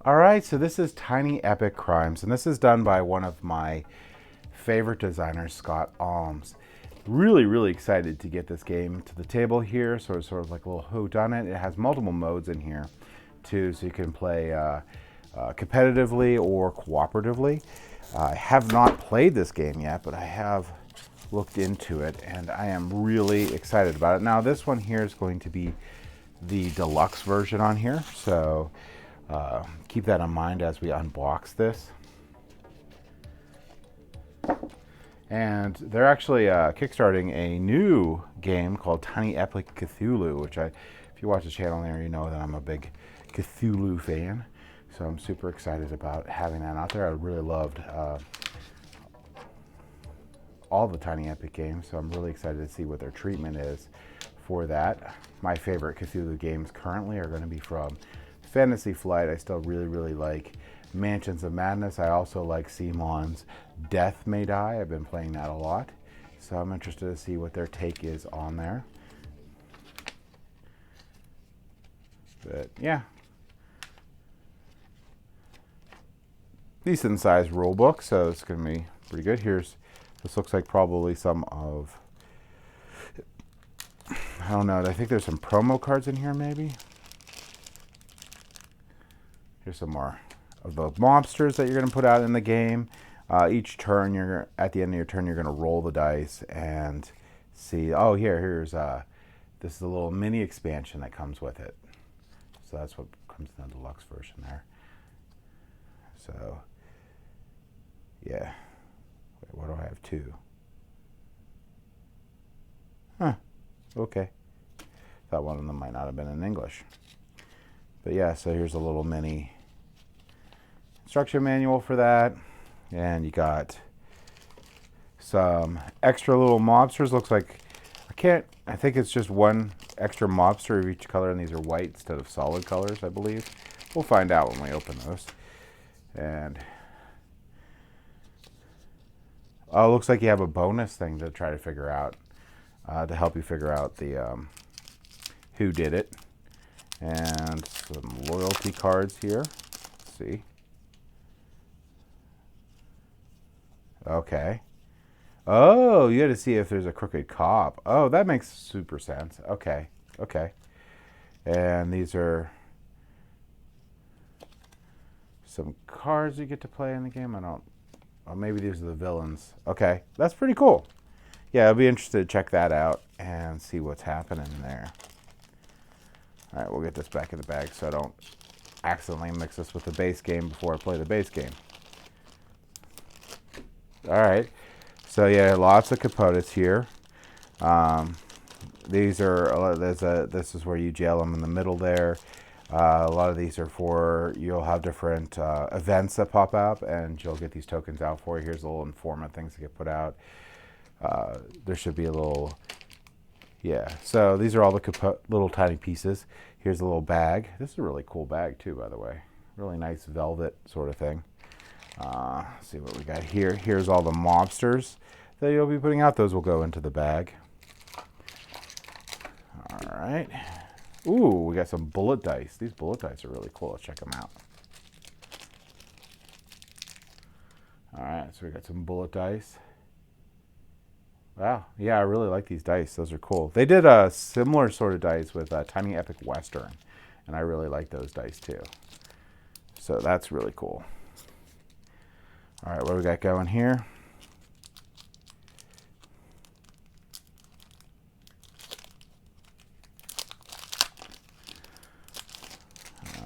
All right, so this is Tiny Epic Crimes, and this is done by one of my favorite designers, Scott Alms. Really, really excited to get this game to the table here. So it's sort of like a little whodunit. It has multiple modes in here, too, so you can play competitively or cooperatively. I have not played this game yet, but I have looked into it, and I am really excited about it. Now, this one here is going to be the deluxe version on here, so keep that in mind as we unbox this. And they're actually kickstarting a new game called Tiny Epic Cthulhu, which if you watch the channel there, you know that I'm a big Cthulhu fan. So I'm super excited about having that out there. I really loved all the Tiny Epic games, so I'm really excited to see what their treatment is for that. My favorite Cthulhu games currently are going to be from Fantasy Flight. I still really, really like Mansions of Madness. I also like Simon's Death May Die. I've been playing that a lot, so I'm interested to see what their take is on there. But yeah, decent sized rule book, so it's going to be pretty good. This looks like probably some of, I don't know, I think there's some promo cards in here maybe. Here's some more of the mobsters that you're going to put out in the game. Each turn, at the end of your turn, you're going to roll the dice and see. Oh, here's this is a little mini expansion that comes with it. So that's what comes in the deluxe version there. So yeah, wait, what do I have? Two. Huh. Okay. Thought one of them might not have been in English. But yeah, so here's a little mini instruction manual for that. And you got some extra little mobsters. Looks like, I think it's just one extra mobster of each color, and these are white instead of solid colors, I believe. We'll find out when we open those. And oh, it looks like you have a bonus thing to try to figure out, to help you figure out the who did it. And some loyalty cards here. Let's see. Okay. Oh, you got to see if there's a crooked cop. Oh, that makes super sense. Okay. Okay. And these are some cards you get to play in the game. Oh, maybe these are the villains. Okay. That's pretty cool. Yeah, I'll be interested to check that out and see what's happening there. All right, we'll get this back in the bag so I don't accidentally mix this with the base game before I play the base game. All right, so yeah, lots of capotes here. These are this is where you jail them in the middle there. A lot of these are for, you'll have different events that pop up, and you'll get these tokens out for you. Here's a little informant things that get put out. There should be a little, yeah. So these are all the little tiny pieces. Here's a little bag. This is a really cool bag too, by the way. Really nice velvet sort of thing. Let's see what we got here. Here's all the mobsters that you'll be putting out. Those will go into the bag. All right. Ooh, we got some bullet dice. These bullet dice are really cool. Let's check them out. All right, so we got some bullet dice. Wow, yeah, I really like these dice. Those are cool. They did a similar sort of dice with Tiny Epic Western, and I really like those dice too. So that's really cool. All right, what do we got going here?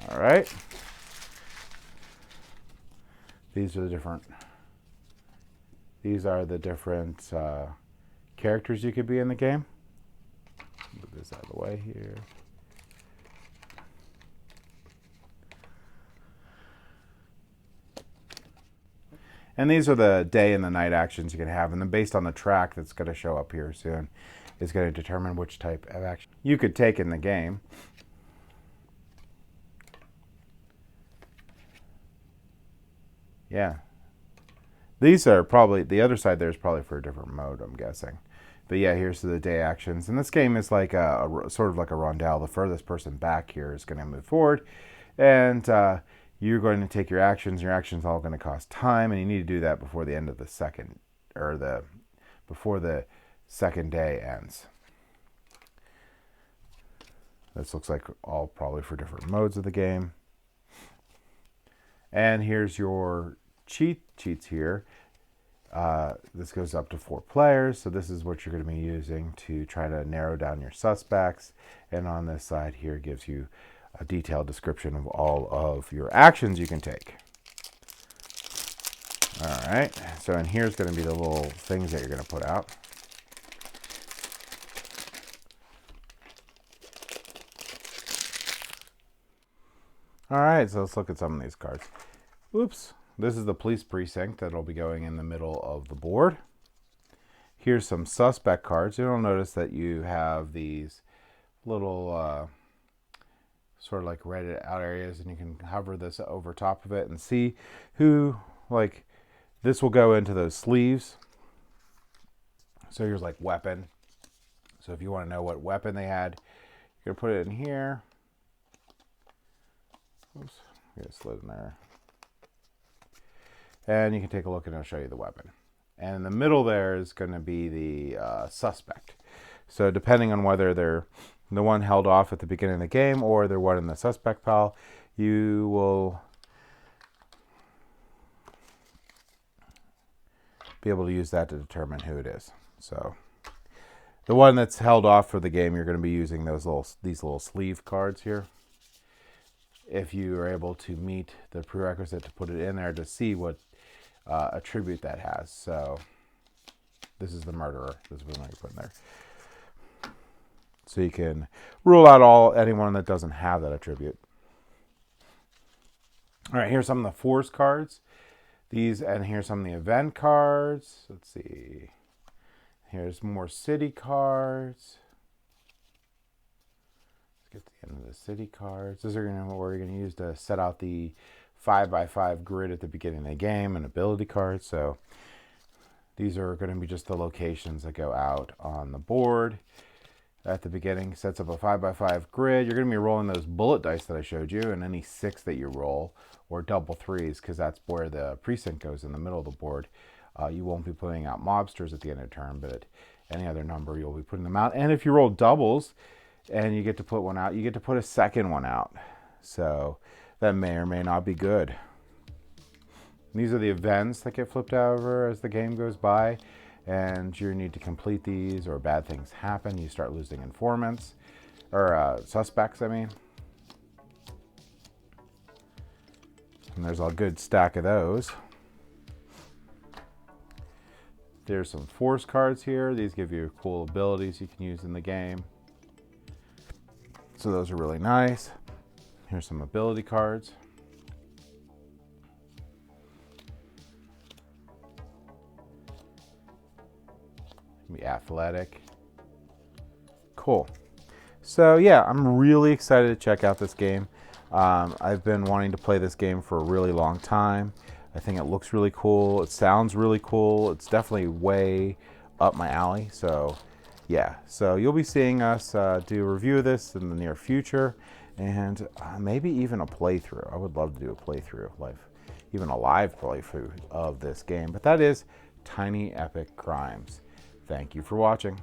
All right. These are the different characters you could be in the game. Move this out of the way here. And these are the day and the night actions you can have. And then based on the track that's going to show up here soon, is going to determine which type of action you could take in the game. Yeah. These are probably, the other side there is probably for a different mode, I'm guessing. But yeah, here's the day actions. And this game is like a sort of like a rondelle. The furthest person back here is going to move forward. And you're going to take your actions. Your actions all going to cost time, and you need to do that before the end of the second, or before the second day ends. This looks like all probably for different modes of the game. And here's your cheats here. This goes up to 4 players, so this is what you're going to be using to try to narrow down your suspects. And on this side here gives you a detailed description of all of your actions you can take. All right, so and here's going to be the little things that you're going to put out. All right, so let's look at some of these cards. Oops, this is the police precinct that'll be going in the middle of the board. Here's some suspect cards. You'll notice that you have these little sort of like redded out areas, and you can hover this over top of it and see who, like, this will go into those sleeves. So here's like weapon. So if you want to know what weapon they had, you're going to put it in here. Oops, get a slit in there. And you can take a look and I'll show you the weapon. And in the middle there is going to be the suspect. So depending on whether they're the one held off at the beginning of the game or they're one in the suspect pile, you will be able to use that to determine who it is. So the one that's held off for the game, you're going to be using these little sleeve cards here. If you are able to meet the prerequisite to put it in there to see what attribute that has. So this is the murderer. This is what you put in there. So you can rule out anyone that doesn't have that attribute. All right, here's some of the force cards. And here's some of the event cards. Let's see. Here's more city cards. Get to the end of the city cards. These are what we're going to use to set out the 5x5 grid at the beginning of the game and ability cards. So these are going to be just the locations that go out on the board at the beginning. Sets up a 5x5 grid. You're going to be rolling those bullet dice that I showed you, and any 6 that you roll, or double 3s, because that's where the precinct goes in the middle of the board. You won't be putting out mobsters at the end of the turn, but at any other number you'll be putting them out. And if you roll doubles and you get to put one out, you get to put a second one out. So that may or may not be good. And these are the events that get flipped over as the game goes by, and you need to complete these, or bad things happen. You start losing informants, or suspects, I mean. And there's a good stack of those. There's some force cards here. These give you cool abilities you can use in the game. So those are really nice. Here's some ability cards. Be athletic. Cool. So yeah, I'm really excited to check out this game. I've been wanting to play this game for a really long time. I think it looks really cool. It sounds really cool. It's definitely way up my alley. So yeah, so you'll be seeing us do a review of this in the near future, and maybe even a playthrough. I would love to do a playthrough, even a live playthrough of this game. But that is Tiny Epic Crimes. Thank you for watching.